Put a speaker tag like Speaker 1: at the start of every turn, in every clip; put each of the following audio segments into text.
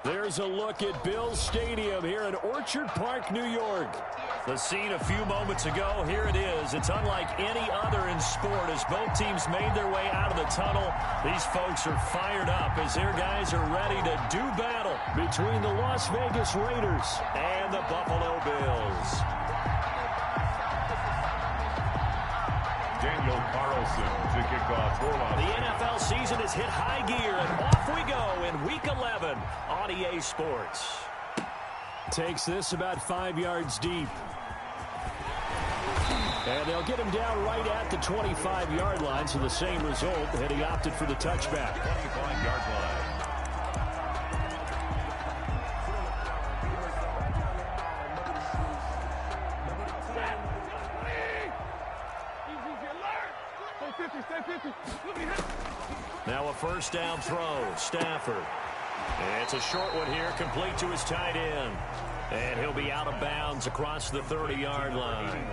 Speaker 1: There's a look at Bills Stadium here in Orchard Park, New York. The scene a few moments ago, here it is. It's unlike any other in sport as both teams made their way out of the tunnel. These folks are fired up as their guys are ready to do battle between the Las Vegas Raiders and the Buffalo Bills.
Speaker 2: Daniel Carlson to kick off.
Speaker 1: The NFL season has hit high gear, and off we go in Week 11 on EA Sports. Takes this about 5 yards deep. And they'll get him down right at the 25-yard line, so the same result, and he opted for the touchback.
Speaker 2: 25-yard line.
Speaker 1: Now a first down throw, Stafford. And it's a short one here, complete to his tight end. And he'll be out of bounds across the 30-yard line.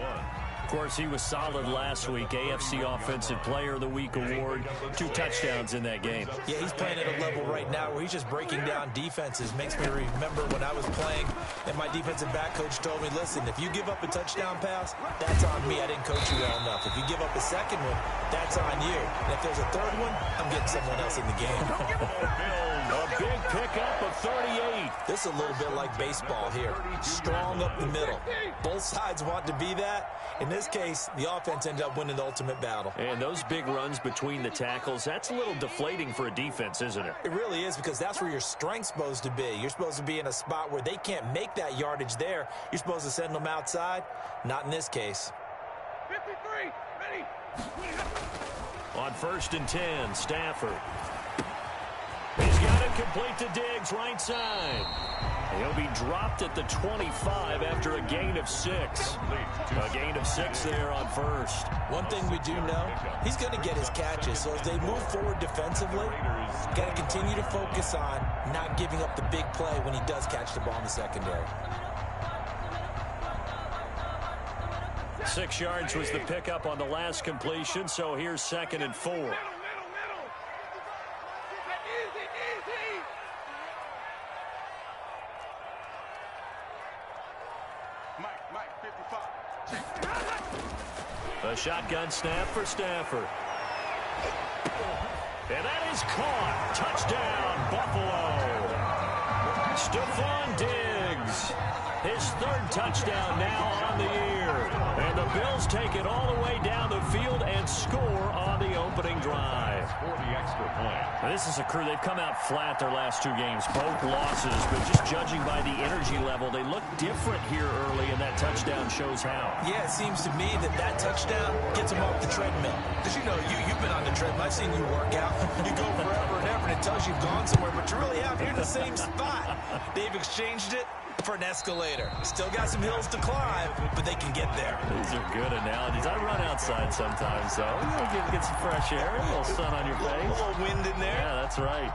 Speaker 1: Of course, he was solid last week. AFC Offensive Player of the Week award. 2 touchdowns in that game.
Speaker 3: Yeah, he's playing at a level right now where he's just breaking down defenses. Makes me remember when I was playing and my defensive back coach told me, listen, if you give up a touchdown pass, that's on me. I didn't coach you well enough. If you give up a second one, that's on you. And if there's a third one, I'm getting someone else in the game.
Speaker 1: A big pickup of 38.
Speaker 3: This is a little bit like baseball here. Strong up the middle. Both sides want to be that. In this case, the offense ended up winning the ultimate battle.
Speaker 1: And those big runs between the tackles, that's a little deflating for a defense, isn't it?
Speaker 3: It really is, because that's where your strength's supposed to be. You're supposed to be in a spot where they can't make that yardage there. You're supposed to send them outside. Not in this case.
Speaker 4: 53, ready.
Speaker 1: On 1st and 10, Stafford. He's got it complete to Diggs, right side. He'll be dropped at the 25 after a gain of 6. A gain of 6 there on 1st.
Speaker 3: One thing we do know, he's going to get his catches. So as they move forward defensively, got to continue to focus on not giving up the big play when he does catch the ball in the secondary.
Speaker 1: 6 yards was the pickup on the last completion, so here's 2nd and 4. A shotgun snap for Stafford. And that is caught. Touchdown, Buffalo. Stephon Diggs. His 3rd touchdown now on the year. And the Bills take it all the way down the field and score on the opening drive.
Speaker 2: For the extra point.
Speaker 1: Now, this is a crew. They've come out flat their last 2 games, both losses, but just judging by the energy level, they look different here early, and that touchdown shows how.
Speaker 3: Yeah, it seems to me that touchdown gets them off the treadmill. Because, you know, you've been on the treadmill. I've seen you work out. You go forever and ever, and it tells you've gone somewhere, but you really haven't. You're in the same spot. They've exchanged it for an escalator. Still got some hills to climb, but they can get there.
Speaker 1: These are good analogies. I run outside sometimes, so get some fresh air, a little sun on your face.
Speaker 3: A little wind in there.
Speaker 1: Yeah, that's right.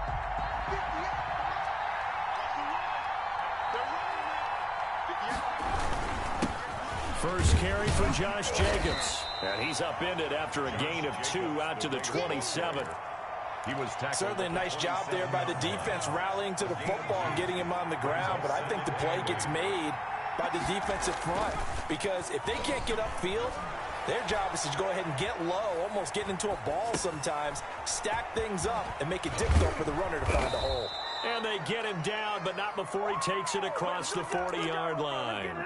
Speaker 1: First carry for Josh Jacobs. And he's upended after a gain of 2 out to the 27.
Speaker 2: He was tackled.
Speaker 3: Certainly a nice job there by the defense rallying to the football and getting him on the ground, but I think the play gets made by the defensive front, because if they can't get upfield, their job is to go ahead and get low, almost get into a ball sometimes, stack things up, and make it difficult for the runner to find a hole.
Speaker 1: And they get him down, but not before he takes it across the 40-yard line.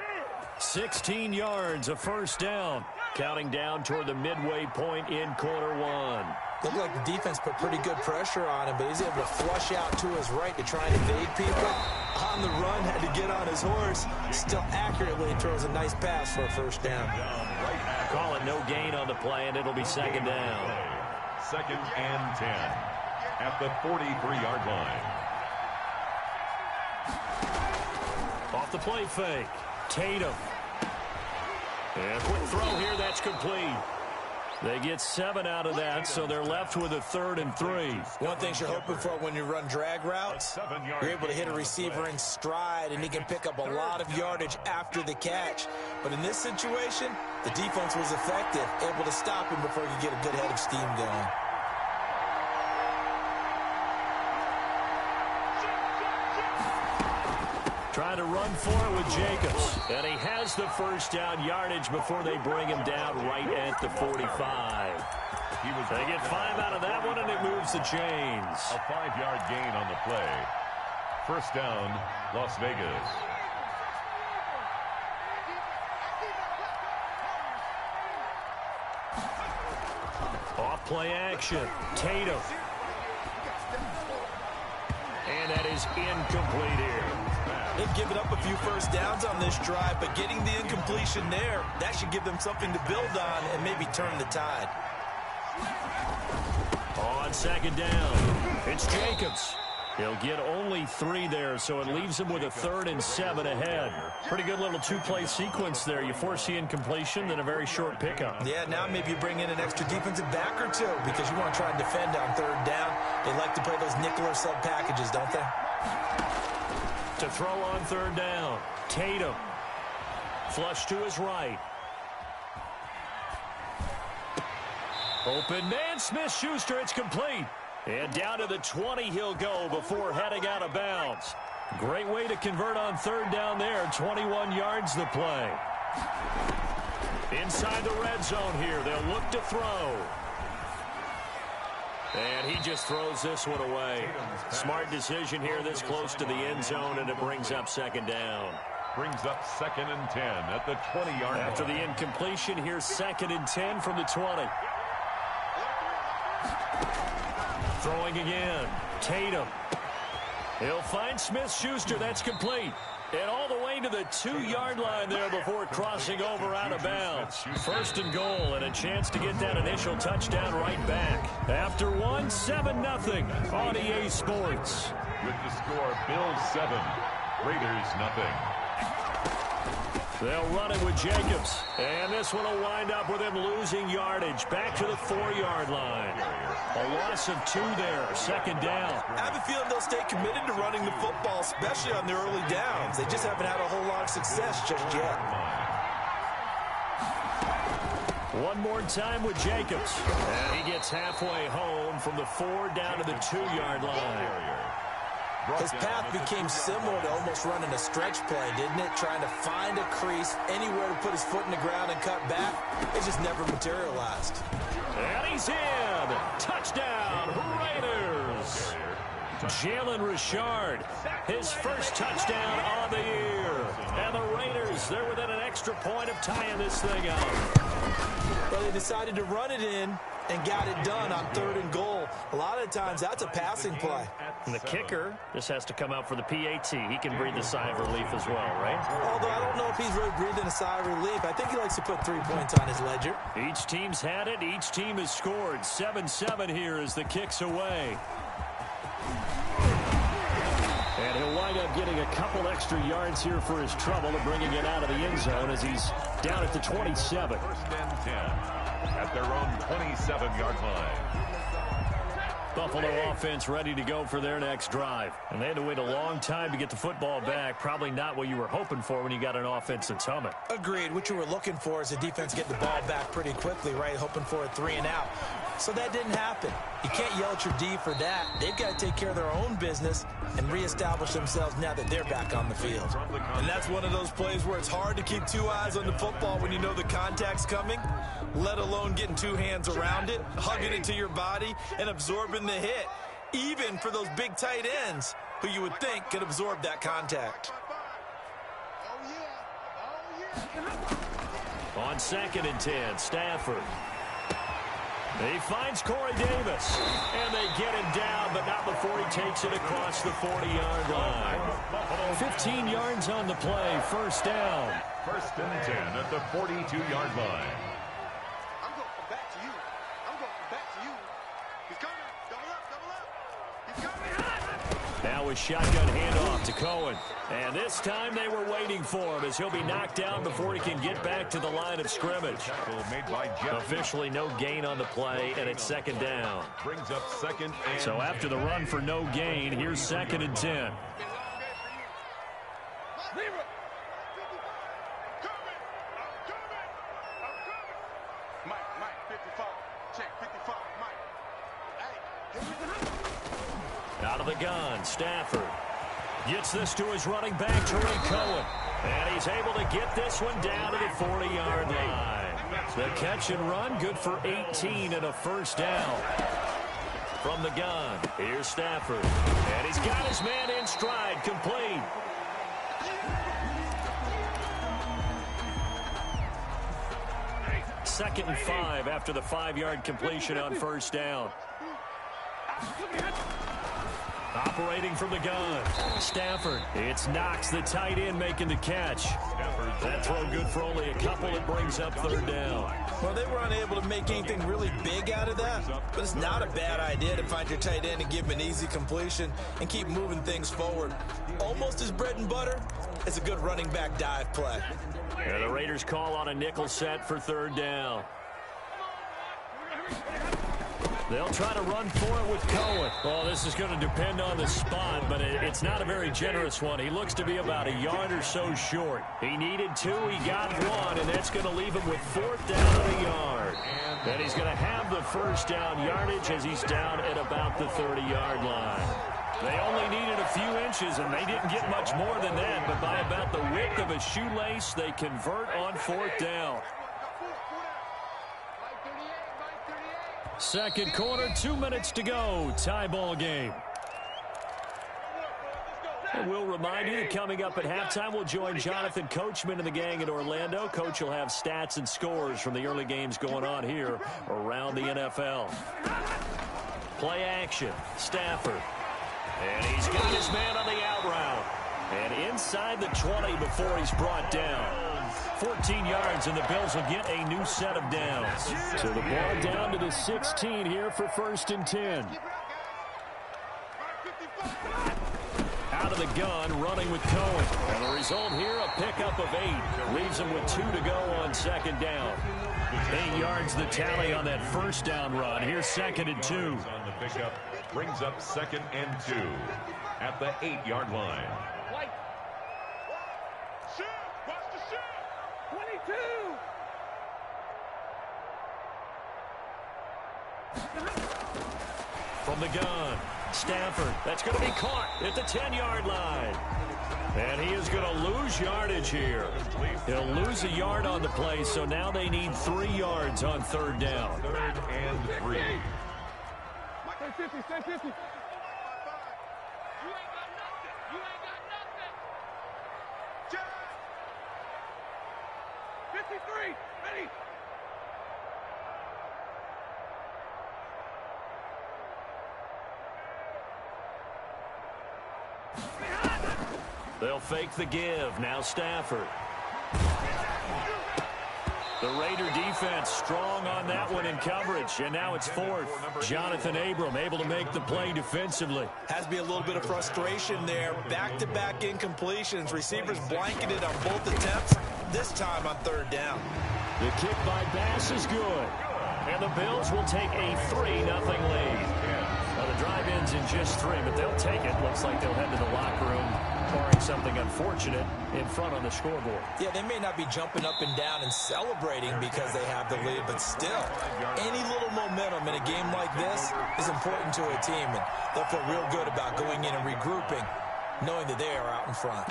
Speaker 1: 16 yards, a first down. Counting down toward the midway point in quarter 1.
Speaker 3: Looked like the defense put pretty good pressure on him, but he's able to flush out to his right to try and evade people. On the run, had to get on his horse. Still accurately throws a nice pass for a first down.
Speaker 1: Call it no gain on the play, and it'll be 2nd down.
Speaker 2: 2nd and 10 at the 43-yard line.
Speaker 1: Off the play fake. Tatum. And a quick throw here, that's complete. They get 7 out of that, so they're left with a 3rd and 3.
Speaker 3: One thing you're hoping for when you run drag routes, you're able to hit a receiver in stride, and he can pick up a lot of yardage after the catch. But in this situation, the defense was effective, able to stop him before he could get a good head of steam going.
Speaker 1: Trying to run for it with Jacobs. And he has the first down yardage before they bring him down right at the 45. They get 5 out of that one, and it moves the chains.
Speaker 2: A 5-yard gain on the play. First down, Las Vegas.
Speaker 1: Off play action. Tatum. And that is incomplete here.
Speaker 3: They've given up a few first downs on this drive, but getting the incompletion there, that should give them something to build on and maybe turn the tide.
Speaker 1: On second down, it's Jacobs. He'll get only 3 there, so it leaves him with a 3rd and 7 ahead. Pretty good little 2-play sequence there. You force the incompletion, then a very short pickup.
Speaker 3: Yeah, now maybe you bring in an extra defensive back or 2 because you want to try and defend on 3rd down. They like to play those nickel or sub packages, don't they?
Speaker 1: To throw on 3rd down, Tatum. Flush to his right. Open man, Smith-Schuster, it's complete. And down to the 20 he'll go before heading out of bounds. Great way to convert on 3rd down there. 21 yards the play. Inside the red zone here. They'll look to throw. And he just throws this one away. Smart decision here this close to the end zone, and it brings up 2nd down.
Speaker 2: Brings up 2nd and 10 at the 20-yard line.
Speaker 1: After the incompletion, here's 2nd and 10 from the 20. Throwing again. Tatum. He'll find Smith-Schuster. That's complete. And all the way to the 2-yard line there before crossing over out of bounds. 1st and goal, and a chance to get that initial touchdown right back. After 1, 7-0 on EA Sports.
Speaker 2: With the score, Bills 7, Raiders nothing.
Speaker 1: They'll run it with Jacobs. And this one will wind up with him losing yardage. Back to the 4-yard line. A loss of 2 there. 2nd down.
Speaker 3: I have a feeling they'll stay committed to running the football, especially on their early downs. They just haven't had a whole lot of success just yet.
Speaker 1: One more time with Jacobs. And he gets halfway home from the 4 down to the 2-yard line.
Speaker 3: His path became similar to almost running a stretch play, didn't it? Trying to find a crease, anywhere to put his foot in the ground and cut back. It just never materialized.
Speaker 1: And he's in. Touchdown, Raiders. Jalen Richard, his first touchdown on the year. And the Raiders, they're within an extra point of tying this thing up.
Speaker 3: Well, they decided to run it in and got it done on 3rd and goal. A lot of times, that's a passing play.
Speaker 1: And the kicker just has to come out for the PAT. He can breathe a sigh of relief as well, right?
Speaker 3: Although I don't know if he's really breathing a sigh of relief. I think he likes to put 3 points on his ledger.
Speaker 1: Each team's had it. Each team has scored. 7-7 here as the kick's away. And he'll wind up getting a couple extra yards here for his trouble and bringing it out of the end zone as he's down at the 27.
Speaker 2: 1st and 10 at their own 27-yard line.
Speaker 1: Buffalo offense ready to go for their next drive. And they had to wait a long time to get the football back. Probably not what you were hoping for when you got an offense that's humming.
Speaker 3: Agreed. What you were looking for is the defense getting the ball back pretty quickly, right? Hoping for a 3 and out. So that didn't happen. You can't yell at your D for that. They've got to take care of their own business and reestablish themselves now that they're back on the field. And that's one of those plays where it's hard to keep 2 eyes on the football when you know the contact's coming, let alone getting 2 hands around it, hugging it to your body, and absorbing the hit, even for those big tight ends who you would think could absorb that contact.
Speaker 1: On 2nd and 10, Stafford. He finds Corey Davis, and they get him down, but not before he takes it across the 40-yard line. 15 yards on the play, 1st down.
Speaker 2: 1st and 10 at the 42-yard line.
Speaker 4: I'm going from back to you. I'm going from back to you. He's coming. Double up, double up. He's coming.
Speaker 1: Now a shotgun handoff to Cohen. And this time they were waiting for him as he'll be knocked down before he can get back to the line of scrimmage.
Speaker 2: Made by Jeff.
Speaker 1: Officially no gain on the play, and it's 2nd down.
Speaker 2: Brings up 2nd and
Speaker 1: So after the run for no gain, here's 2nd and 10.
Speaker 4: Mike, 55. Check, 55, Mike. Hey,
Speaker 1: Out of the gun, Stafford. Gets this to his running back, Tariq Cohen. And he's able to get this one down to the 40-yard line. The catch and run, good for 18 and a first down. From the gun, here's Stafford. And he's got his man in stride, complete. Second and 5 after the 5-yard completion on first down. Operating from the gun, Stafford. It's Knox, the tight end, making the catch. That throw good for only a couple. It brings up third down.
Speaker 3: Well, they were unable to make anything really big out of that, but it's not a bad idea to find your tight end and give him an easy completion and keep moving things forward. Almost as bread and butter as a good running back dive play.
Speaker 1: And the Raiders call on a nickel set for third down. They'll try to run for it with Cohen. Well, this is going to depend on the spot, but it's not a very generous one. He looks to be about a yard or so short. He needed 2, he got 1, and that's going to leave him with fourth down and a yard. And he's going to have the first down yardage as he's down at about the 30-yard line. They only needed a few inches, and they didn't get much more than that, but by about the width of a shoelace, they convert on fourth down. Second quarter, 2 minutes to go. Tie ball game. And we'll remind you that coming up at halftime, we'll join Jonathan Coachman and the gang in Orlando. Coach will have stats and scores from the early games going on here around the NFL. Play action. Stafford. And he's got his man on the out route. And inside the 20 before he's brought down. 14 yards, and the Bills will get a new set of downs. So the ball down to the 16 here for first and 10. Out of the gun, running with Cohen. And the result here, a pickup of 8. Leaves him with 2 to go on second down. 8 yards the tally on that first down run. Here's second and 2.
Speaker 2: On the pickup brings up second and 2 at the 8-yard line.
Speaker 1: From the gun, Stafford. That's going to be caught at the 10-yard line. And he is going to lose yardage here. He'll lose a yard on the play, so now they need 3 yards on third down.
Speaker 2: Third and 3.
Speaker 4: Stay 50, stay 50. You ain't got nothing. You ain't got nothing. 53, ready.
Speaker 1: They'll fake the give. Now Stafford. The Raider defense strong on that one in coverage. And now it's fourth. Jonathan Abram able to make the play defensively.
Speaker 3: Has to be a little bit of frustration there. Back-to-back incompletions. Receivers blanketed on both attempts. This time on third down.
Speaker 1: The kick by Bass is good. And the Bills will take a 3-0 lead. Now the drive ends in just 3, but they'll take it. Looks like they'll head to the locker room, barring something unfortunate in front on the scoreboard.
Speaker 3: Yeah, they may not be jumping up and down and celebrating because they have the lead, but still, any little momentum in a game like this is important to a team, and they'll feel real good about going in and regrouping, knowing that they are out in front.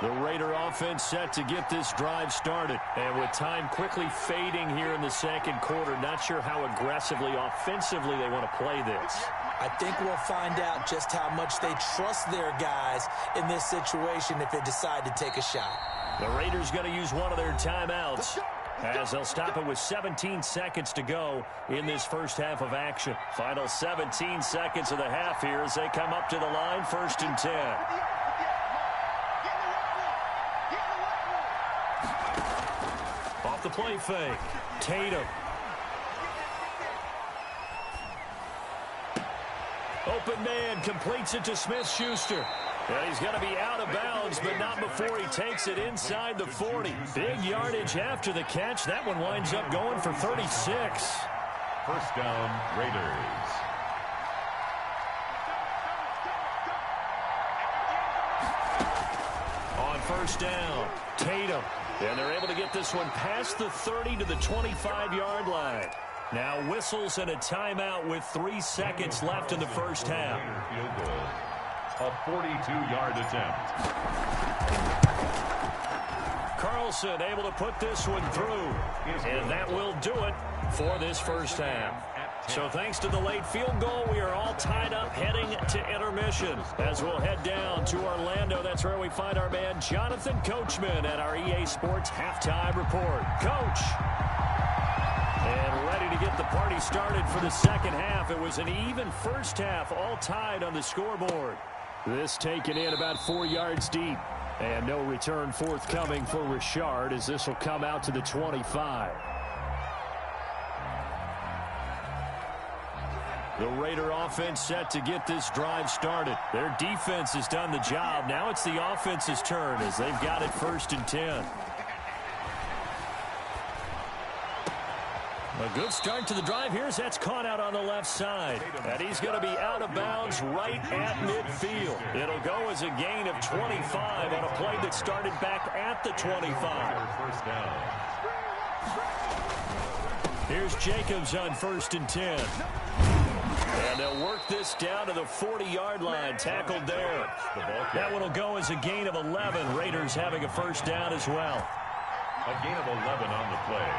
Speaker 1: The Raider offense set to get this drive started. And with time quickly fading here in the second quarter, not sure how aggressively, offensively they want to play this.
Speaker 3: I think we'll find out just how much they trust their guys in this situation if they decide to take a shot.
Speaker 1: The Raiders going to use one of their timeouts as they'll stop it with 17 seconds to go in this first half of action. Final 17 seconds of the half here as they come up to the line, first and 10. Off the play fake. Tatum. Open man completes it to Smith-Schuster. And he's going to be out of bounds, but not before he takes it inside the 40. Big yardage after the catch. That one winds up going for 36.
Speaker 2: First down, Raiders.
Speaker 1: On first down, Tatum. And they're able to get this one past the 30 to the 25-yard line. Now whistles and a timeout with 3 seconds left in the first half.
Speaker 2: Field goal. A 42-yard attempt.
Speaker 1: Carlson able to put this one through. And that will do it for this first half. So thanks to the late field goal, we are all tied up heading to intermission. As we'll head down to Orlando, that's where we find our man Jonathan Coachman at our EA Sports Halftime Report. Coach. And ready to get the party started for the second half. It was an even first half, all tied on the scoreboard. This taken in about 4 yards deep. And no return forthcoming for Richard as this will come out to the 25. The Raider offense set to get this drive started. Their defense has done the job. Now it's the offense's turn as they've got it 1st and 10. A good start to the drive here as that's caught out on the left side. And he's going to be out of bounds right at midfield. It'll go as a gain of 25 on a play that started back at the 25.
Speaker 2: First down.
Speaker 1: Here's Jacobs on 1st and 10. And they'll work this down to the 40-yard line. Tackled there. That one will go as a gain of 11. Raiders having a first down as well.
Speaker 2: A gain of 11 on the play.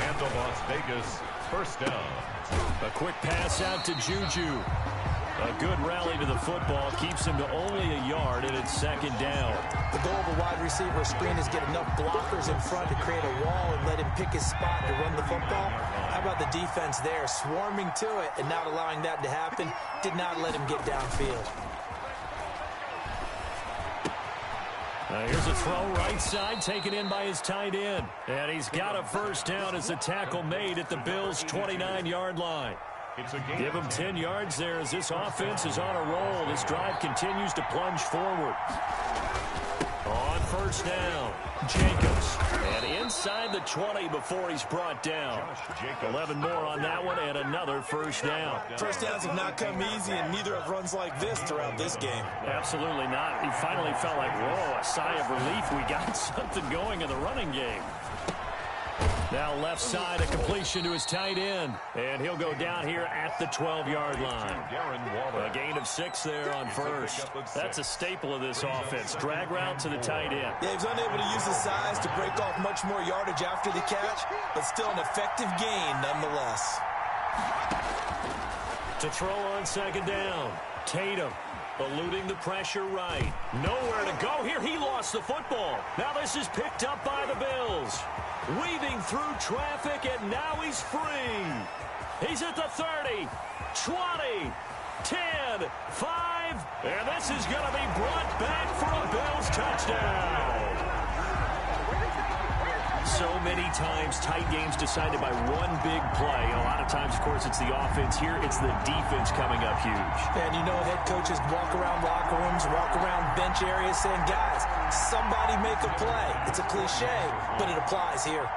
Speaker 2: And the Las Vegas first down.
Speaker 1: A quick pass out to Juju. A good rally to the football. Keeps him to only a yard, and it's 2nd down.
Speaker 3: The goal of a wide receiver screen is get enough blockers in front to create a wall and let him pick his spot to run the football. How about the defense there, swarming to it and not allowing that to happen? Did not let him get downfield.
Speaker 1: Here's a throw right side, taken in by his tight end. And he's got a first down as the tackle made at the Bills' 29-yard line. Give him 10 yards there as this offense is on a roll. This drive continues to plunge forward. On first down, Jacobs. And inside the 20 before he's brought down. 11 more on that one and another first down.
Speaker 3: First downs have not come easy, and neither have runs like this throughout this game.
Speaker 1: Absolutely not. He finally felt like, whoa, a sigh of relief. We got something going in the running game. Now left side, a completion to his tight end. And he'll go down here at the 12-yard line. A gain of 6 there on first. That's a staple of this offense. Drag route to the tight end.
Speaker 3: Yeah, he's unable to use his size to break off much more yardage after the catch, but still an effective gain nonetheless.
Speaker 1: To throw on 2nd down, Tatum. Eluding the pressure right. Nowhere to go here. He lost the football. Now this is picked up by the Bills. Weaving through traffic, and now he's free. He's at the 30, 20, 10, 5, and this is going to be brought back for a Bills touchdown. So many times, tight games decided by one big play. A lot of times, of course, it's the offense. Here, it's the defense coming up huge.
Speaker 3: And you know, head coaches walk around locker rooms, walk around bench areas saying, guys, somebody make a play. It's a cliche, but it applies here.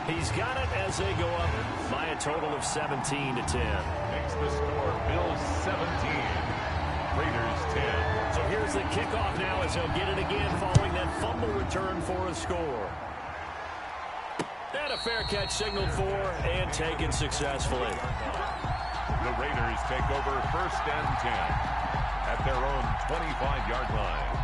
Speaker 1: He's got it as they go up by a total of 17-10.
Speaker 2: Makes the score Bills 17, Raiders 10.
Speaker 1: So here's the kickoff now as he'll get it again following that fumble return for a score. And a fair catch signaled for and taken successfully.
Speaker 2: The Raiders take over 1st and 10 at their own 25-yard line.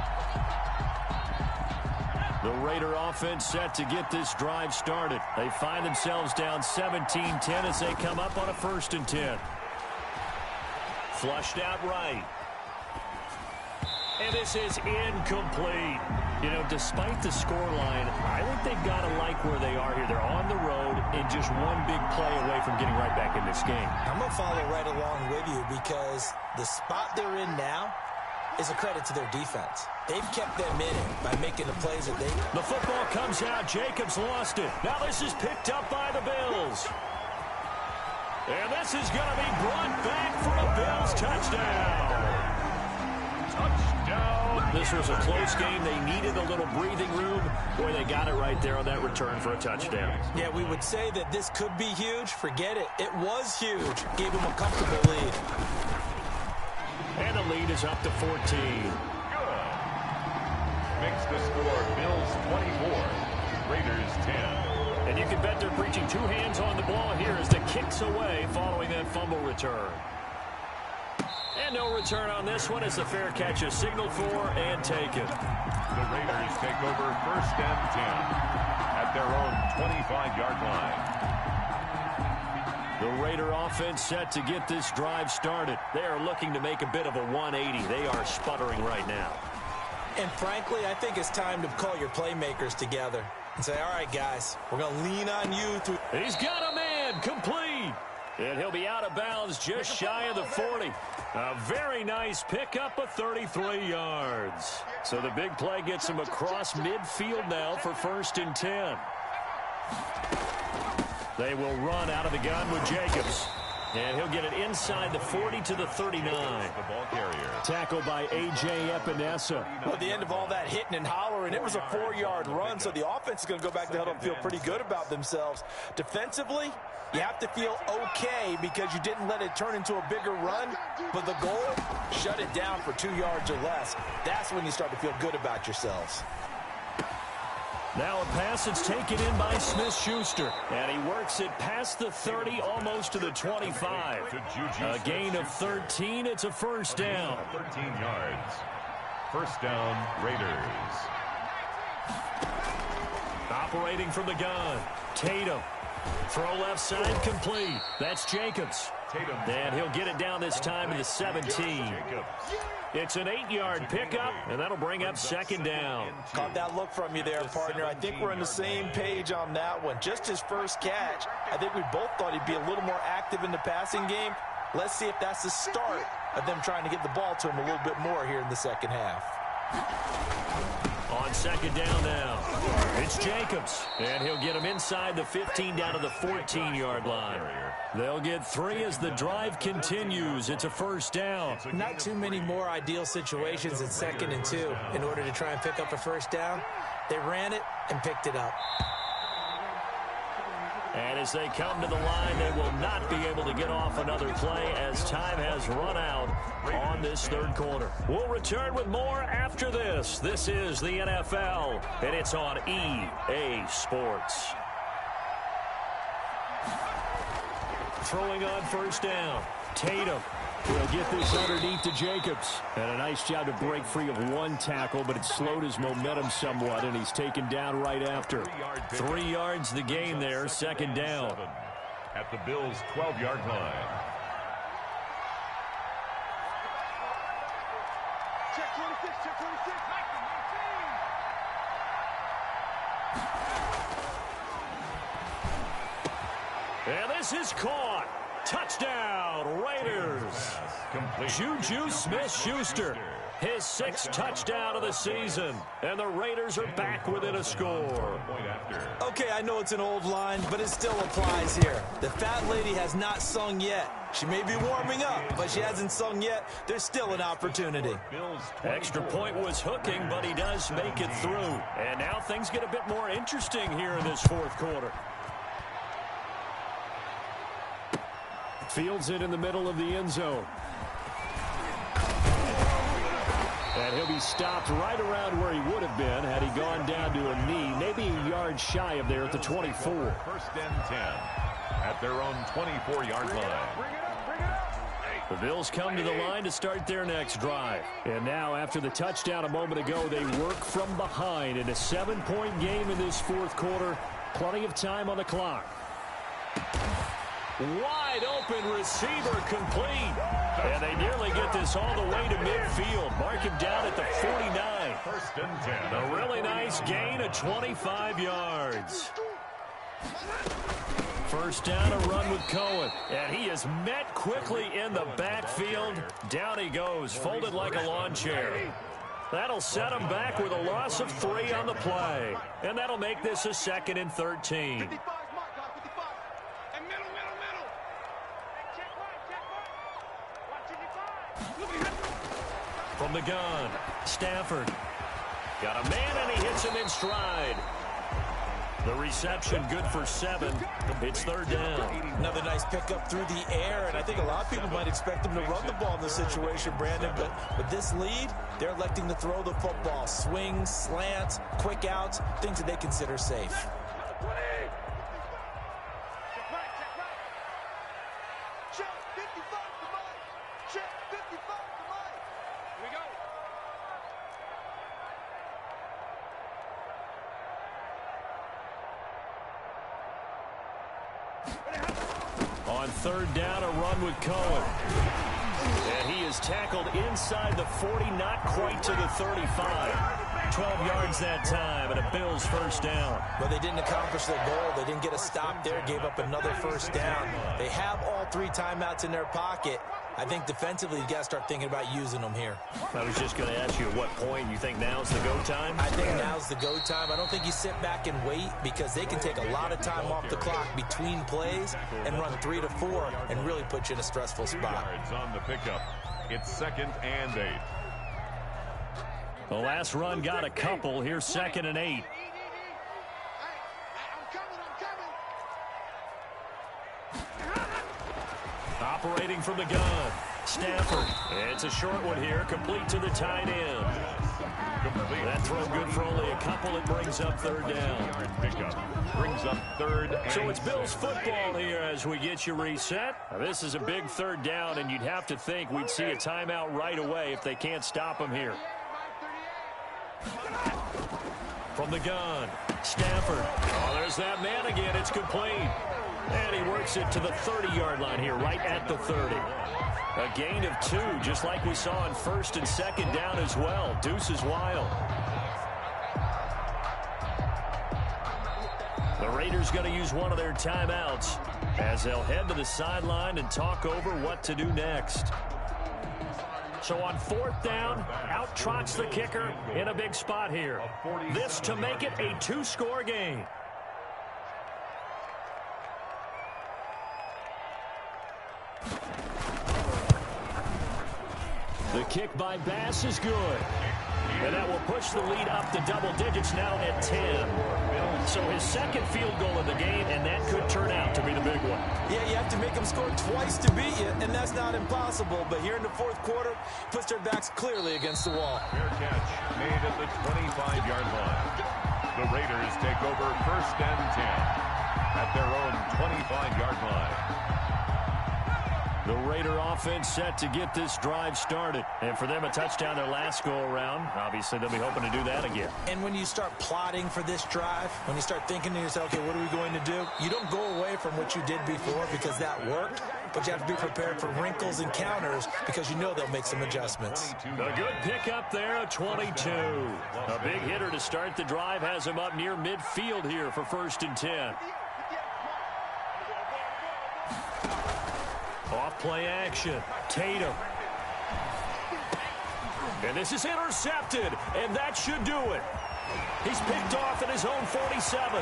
Speaker 1: The Raider offense set to get this drive started. They find themselves down 17-10 as they come up on a 1st and 10. Flushed out right. And this is incomplete. You know, despite the scoreline, I think they've got to like where they are here. They're on the road and just one big play away from getting right back in this game.
Speaker 3: I'm going to follow right along with you because the spot they're in now is a credit to their defense. They've kept them in it by making the plays that they...
Speaker 1: The football comes out. Jacobs lost it. Now this is picked up by the Bills. And this is going to be brought back for a Bills touchdown. Touchdown. This was a close game. They needed a little breathing room. Boy, they got it right there on that return for a touchdown.
Speaker 3: Yeah, we would say that this could be huge. Forget it. It was huge. Gave them a comfortable lead.
Speaker 1: And the lead is up to 14.
Speaker 2: Good. Makes the score Bills 24, Raiders 10.
Speaker 1: And you can bet they're preaching 2 hands on the ball here as the kicks away following that fumble return. And no return on this one as the fair catch is signaled for and taken.
Speaker 2: The Raiders take over 1st and 10 at their own 25-yard line.
Speaker 1: The Raider offense set to get this drive started. They are looking to make a bit of a 180. They are sputtering right now.
Speaker 3: And frankly, I think it's time to call your playmakers together and say, all right, guys, we're going to lean on you through.
Speaker 1: He's got a man complete. And he'll be out of bounds just shy of the 40. A very nice pickup of 33 yards. So the big play gets him across midfield now for 1st and 10. They will run out of the gun with Jacobs. And he'll get it inside the 40 to the 39.
Speaker 2: The ball carrier.
Speaker 1: Tackled by A.J. Epinesa.
Speaker 3: At the end of all that hitting and hollering, it was a 4-yard run, so the offense is going to go back to the huddle and feel pretty good about themselves. Defensively, you have to feel okay because you didn't let it turn into a bigger run, but the goal, shut it down for 2 yards or less. That's when you start to feel good about yourselves.
Speaker 1: Now a pass that's taken in by Smith-Schuster. And he works it past the 30, almost to the 25. A gain of 13. It's a 1st down.
Speaker 2: 13 yards. 1st down, Raiders.
Speaker 1: Operating from the gun. Tatum. Throw left side complete. That's Jacobs. And he'll get it down this time to the 17. It's an 8-yard pickup, and that'll bring up 2nd down.
Speaker 3: Caught that look from you there, partner. I think we're on the same page on that one. Just his first catch, I think we both thought he'd be a little more active in the passing game. Let's see if that's the start of them trying to get the ball to him a little bit more here in the second half.
Speaker 1: On 2nd down now, it's Jacobs, and he'll get him inside the 15 down to the 14-yard line. They'll get 3 as the drive continues. It's a 1st down.
Speaker 3: Not too many more ideal situations than 2nd and 2 in order to try and pick up a 1st down. They ran it and picked it up.
Speaker 1: And as they come to the line, they will not be able to get off another play as time has run out on this 3rd quarter. We'll return with more after this. This is the NFL, and it's on EA Sports. Throwing on 1st down. Tatum will get this underneath to Jacobs. And a nice job to break free of 1 tackle, but it slowed his momentum somewhat, and he's taken down right after. 3 yards the gain there, 2nd down.
Speaker 2: At the Bills' 12-yard line.
Speaker 4: Check 26, check 26.
Speaker 1: And this is caught. Touchdown, Raiders. Juju Smith-Schuster, his 6th touchdown of the season. And the Raiders are back within a score.
Speaker 3: Okay, I know it's an old line, but it still applies here. The fat lady has not sung yet. She may be warming up, but she hasn't sung yet. There's still an opportunity.
Speaker 1: Extra point was hooking, but he does make it through. And now things get a bit more interesting here in this 4th quarter. Fields it in the middle of the end zone. And he'll be stopped right around where he would have been had he gone down to a knee, maybe a yard shy of there at the 24.
Speaker 2: 1st and 10 at their own 24-yard line.
Speaker 1: The Bills come to the line to start their next drive. And now, after the touchdown a moment ago, they work from behind in a 7-point game in this 4th quarter. Plenty of time on the clock. Wide open receiver complete. And they nearly get this all the way to midfield. Mark him down at the 49.
Speaker 2: 1st and 10.
Speaker 1: A really nice gain of 25 yards. 1st down, a run with Cohen. And he is met quickly in the backfield. Down he goes, folded like a lawn chair. That'll set him back with a loss of 3 on the play. And that'll make this a 2nd and 13. From the gun, Stafford. Got a man, and he hits him in stride. The reception good for 7. It's 3rd down.
Speaker 3: Another nice pickup through the air, and I think a lot of people might expect him to run the ball in this situation, Brandon, but with this lead, they're electing to throw the football. Swings, slants, quick outs, things that they consider safe.
Speaker 4: Check 55 to Mike. Check 55 to Mike. Here we go.
Speaker 1: On third down, a run with Cohen. And he is tackled inside the 40, not quite to the 35. 12 yards that time, and a Bills first down.
Speaker 3: Well, they didn't accomplish their goal. They didn't get a stop there, gave up another first down. They have all 3 timeouts in their pocket. I think defensively, you got to start thinking about using them here.
Speaker 1: I was just going to ask you at what point you think now's the go time?
Speaker 3: I think now's the go time. I don't think you sit back and wait because they can take a lot of time off the clock between plays and run 3 to 4 and really put you in a stressful
Speaker 2: 2
Speaker 3: spot.
Speaker 2: yards on the pickup. It's 2nd and 8.
Speaker 1: The last run got a couple. Here's 2nd and 8.
Speaker 4: I'm coming.
Speaker 1: Operating from the gun. Stafford. It's a short one here, complete to the tight end.
Speaker 2: Complete.
Speaker 1: That throw good for only a couple. It brings up third down.
Speaker 2: Yard pickup. Brings up 3rd and
Speaker 1: So it's Bills football here as we get you reset. Now, this is a big third down, and you'd have to think we'd see a timeout right away if they can't stop him here. From the gun, Stafford. Oh, there's that man again. It's complete. And he works it to the 30-yard line here, right at the 30. A gain of 2, just like we saw on 1st and 2nd down as well. Deuce is wild. The Raiders going to use one of their timeouts as they'll head to the sideline and talk over what to do next. So on 4th down, out trots the kicker in a big spot here. This to make it a 2-score game. The kick by Bass is good. And that will push the lead up to double digits now at 10. So his 2nd field goal of the game, and that could turn out to be the big one.
Speaker 3: Yeah, you have to make them score twice to beat you, and that's not impossible. But here in the 4th quarter, puts their backs clearly against the wall.
Speaker 2: fair catch made at the 25-yard line. The Raiders take over 1st and 10 at their own 25-yard line.
Speaker 1: The Raider offense set to get this drive started. And for them, a touchdown their last go-around. Obviously, they'll be hoping to do that again.
Speaker 3: And when you start plotting for this drive, when you start thinking to yourself, okay, what are we going to do? You don't go away from what you did before because that worked, but you have to be prepared for wrinkles and counters because you know they'll make some adjustments.
Speaker 1: A good pick up there, a 22. A big hitter to start the drive has him up near midfield here for 1st and 10. Off-play action. Tatum. And this is intercepted, and that should do it. He's picked off at his own 47.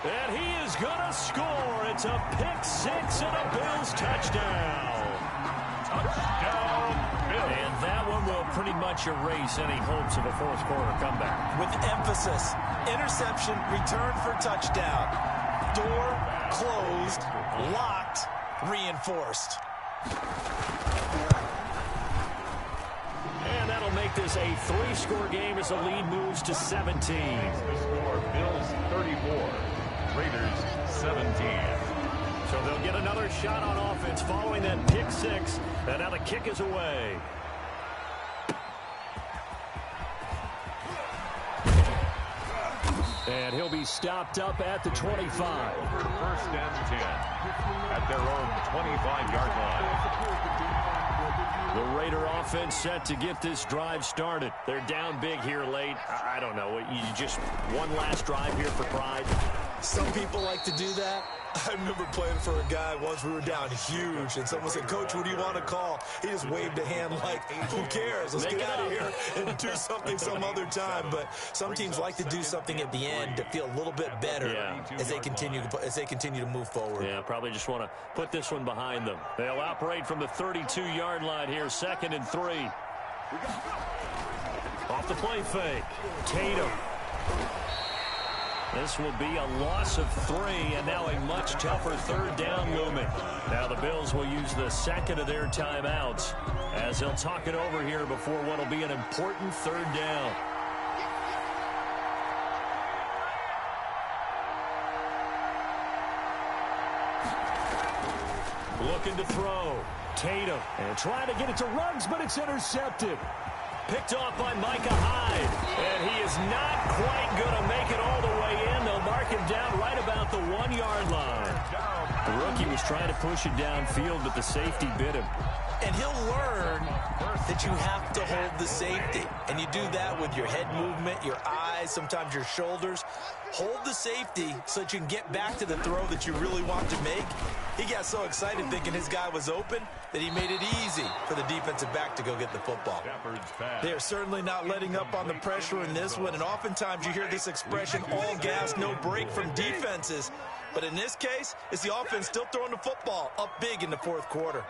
Speaker 1: And he is going to score. It's a pick 6 and a Bills touchdown.
Speaker 2: Touchdown, Bills.
Speaker 1: And that one will pretty much erase any hopes of a 4th quarter comeback.
Speaker 3: With emphasis, interception, return for touchdown. Door closed, locked, reinforced.
Speaker 1: And that'll make this a 3-score game as the lead moves to 17.
Speaker 2: The score, Bills 34, Raiders 17.
Speaker 1: So they'll get another shot on offense following that pick 6. And now the kick is away. And he'll be stopped up at the 25.
Speaker 2: Over 1st and 10 at their own 25-yard line.
Speaker 1: The Raider offense set to get this drive started. They're down big here late. I don't know. You just one last drive here for pride.
Speaker 3: Some people like to do that. I remember playing for a guy once. We were down huge, and someone said, "Coach, what do you want to call?" He just waved a hand like, who cares? Let's get out of here and do something some other time. But some teams like to do something at the end to feel a little bit better as they continue to move forward.
Speaker 1: Yeah, probably just want to put this one behind them. They'll operate from the 32-yard line here, 2nd and 3. Off the play fake. Tatum. This will be a loss of 3, and now a much tougher 3rd down movement. Now the Bills will use the 2nd of their timeouts as they'll talk it over here before what will be an important 3rd down. Looking to throw. Tatum. And trying to get it to Ruggs, but it's intercepted. Picked off by Micah Hyde. And he is not quite going to make it all the way in. They'll mark him down right about the 1-yard line. The rookie was trying to push it downfield, but the safety bit him.
Speaker 3: And he'll learn that you have to hold the safety. And you do that with your head movement, your eyes, sometimes your shoulders. Hold the safety so that you can get back to the throw that you really want to make. He got so excited thinking his guy was open that he made it easy for the defensive back to go get the football. They're certainly not letting up on the pressure in this one. And oftentimes you hear this expression, all gas, no break from defenses. But in this case, it's the offense still throwing the football up big in the fourth quarter.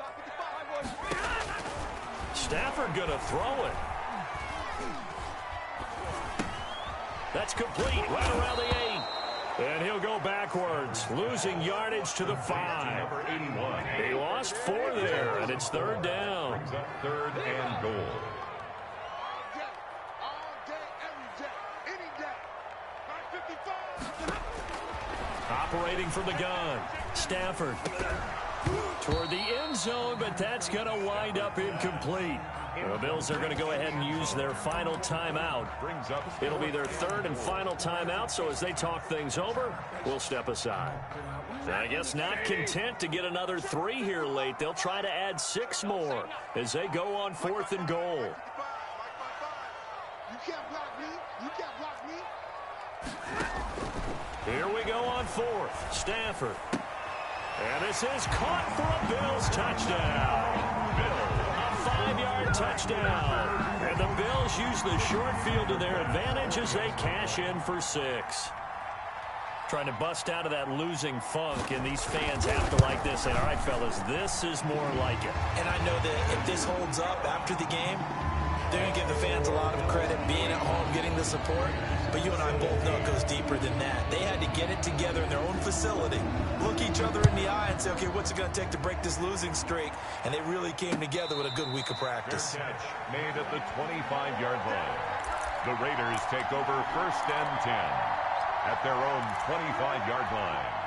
Speaker 1: Stafford going to throw it. That's complete right around the 8. And he'll go backwards, losing yardage to the 5. He lost 4 there, and it's third down.
Speaker 2: Third and goal.
Speaker 1: Operating from the gun. Stafford toward the end zone, but that's going to wind up incomplete. The Bills are going to go ahead and use their final timeout. It'll be their third and final timeout, so as they talk things over, we'll step aside. I guess not content to get another 3 here late. They'll try to add 6 more as they go on 4th and goal.
Speaker 4: You can't block me. You can't block me.
Speaker 1: Here we go on 4th. Stafford. And this is caught for a Bills touchdown. A 5-yard touchdown. And the Bills use the short field to their advantage as they cash in for 6. Trying to bust out of that losing funk, and these fans have to like this. And all right, fellas, this is more like it.
Speaker 3: And I know that if this holds up after the game, they're going to give the fans a lot of credit being at home, getting the support. But you and I both know it goes deeper than that. They had to get it together in their own facility, look each other in the eye and say, okay, what's it going to take to break this losing streak? And they really came together with a good week of practice.
Speaker 2: Catch made at the 25-yard line. The Raiders take over 1st and 10 at their own 25-yard line.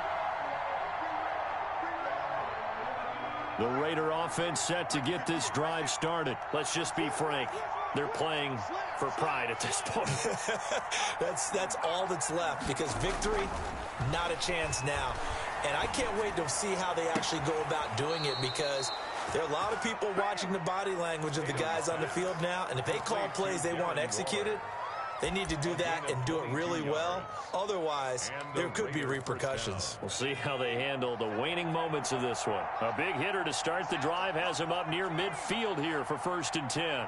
Speaker 1: The Raider offense set to get this drive started. Let's just be frank. They're playing for pride at this point.
Speaker 3: That's all that's left, because victory, not a chance now. And I can't wait to see how they actually go about doing it, because there are a lot of people watching the body language of the guys on the field now, and if they call plays they want executed, they need to do that and do it really well. Otherwise, there could be repercussions.
Speaker 1: We'll see how they handle the waning moments of this one. A big hitter to start the drive has him up near midfield here for 1st and 10.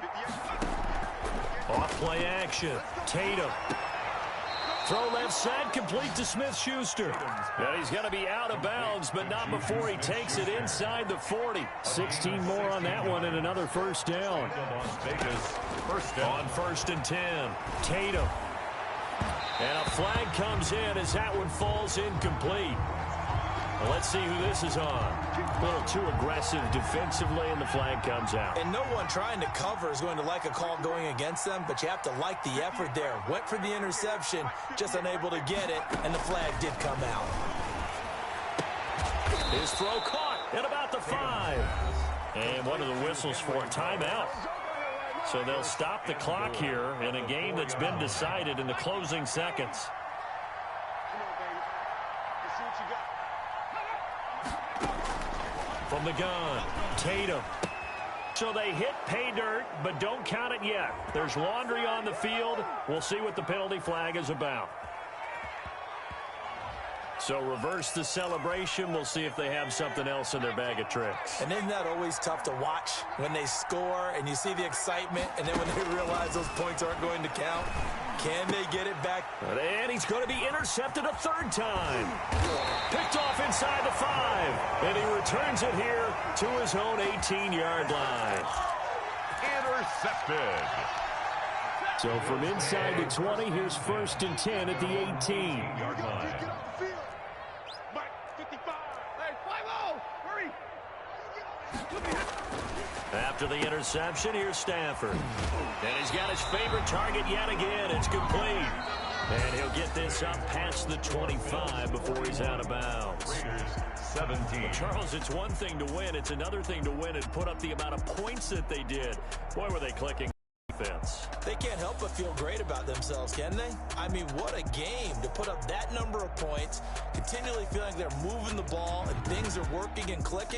Speaker 1: Off play action. Tatum. Throw left side, complete to Smith-Schuster. And he's going to be out of bounds, but not before he takes it inside the 40. 16 more on that one and another 1st down. On 1st and 10, Tatum. And a flag comes in as that one falls incomplete. Well, let's see who this is on. A little too aggressive defensively, and the flag comes out.
Speaker 3: And no one trying to cover is going to like a call going against them, but you have to like the effort there. Went for the interception, just unable to get it, and the flag did come out.
Speaker 1: His throw caught at about the 5. And one of the whistles for a timeout. So they'll stop the clock here in a game that's been decided in the closing seconds. From the gun, Tatum. So they hit pay dirt, but don't count it yet. There's laundry on the field. We'll see what the penalty flag is about. So reverse the celebration. We'll see if they have something else in their bag of tricks.
Speaker 3: And isn't that always tough to watch when they score and you see the excitement, and then when they realize those points aren't going to count? Can they get it back?
Speaker 1: And he's going to be intercepted a 3rd time. Picked off inside the 5. And he returns it here to his own 18-yard line.
Speaker 2: Intercepted.
Speaker 1: So from inside the 20, here's 1st and 10 at the 18-yard line. After the interception, here's Stafford. And he's got his favorite target yet again. It's complete. And he'll get this up past the 25 before he's out of bounds.
Speaker 2: Raiders 17.
Speaker 1: Charles, it's one thing to win. It's another thing to win and put up the amount of points that they did. Boy, were they clicking defense.
Speaker 3: They can't help but feel great about themselves, can they? I mean, what a game to put up that number of points, continually feeling like they're moving the ball and things are working and clicking.